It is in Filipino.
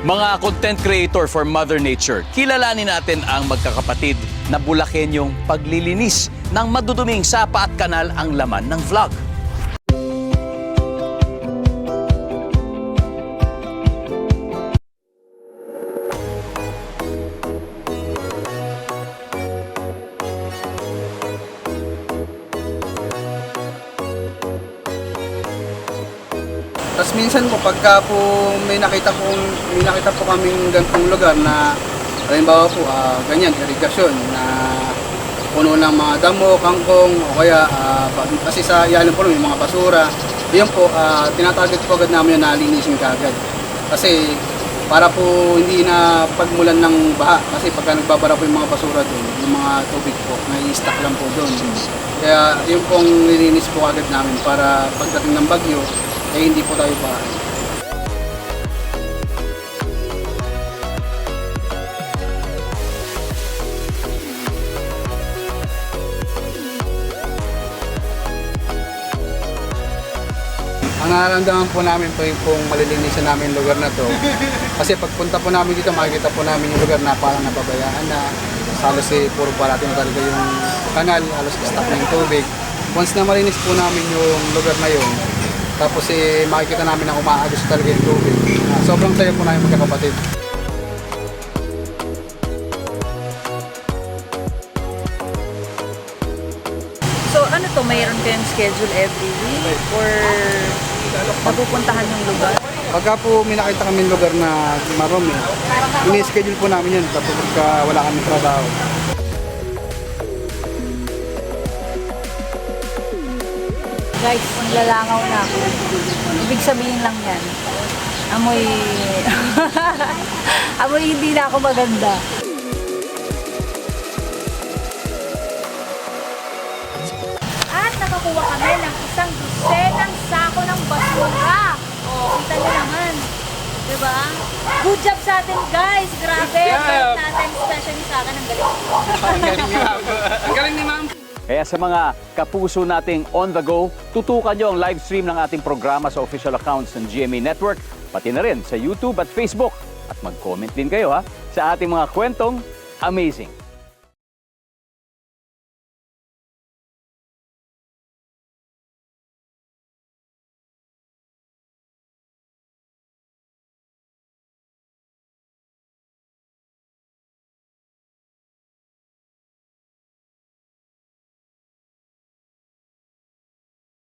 Mga content creator for Mother Nature, kilalanin natin ang magkakapatid na Bulakenyong paglilinis ng maduduming sapa at kanal ang laman ng vlog. Tapos minsan po pagka po may nakita po kaming ganitong lugar na halimbawa po ganyan, irigasyon na puno ng mga damo, kangkong o kaya kasi sa iyalan po yung mga basura. Yun po, tinatarget po agad namin na linisin kaagad. Kasi para po hindi na pagmulan ng baha kasi pagka nagbabara po yung mga basura doon, yung mga tubig po, nai-stack lang po doon. Kaya yun pong nilinis po agad namin para pagdating ng bagyo, eh hindi po tayo bahay. Ang nararamdaman po namin po yung pong malilinisan namin yung lugar na to. Kasi pagpunta po namin dito, makikita po namin yung lugar na parang napabayaan na. Halos puro parati na talaga yung kanal, halos stock na yung tubig. Once na malinis po namin yung lugar na yun, tapos makikita namin na umaagos talaga yung tubig. Sobrang tayo po namin magkakapatid. So ano to, mayroon kayong schedule every week or napupuntahan yung lugar? Pagka po may nakita kami lugar na marumi, ini-schedule po namin yun tapos pagka wala kami trabaho. Guys, nilalangaw na ako. Ibig sabihin lang yan, amoy... amoy hindi na ako maganda. At nakakuha kami ng isang dosenang sako ng basura. O, kita nyo naman. Diba? Good job sa atin, guys. Grabe. Bait natin, especially sa akin. Ang galing. Ang galing ni ma'am! Kaya sa mga kapuso nating on the go, tutukan nyo ang live stream ng ating programa sa official accounts ng GMA Network, pati na rin sa YouTube at Facebook. At mag-comment din kayo sa ating mga kwentong amazing.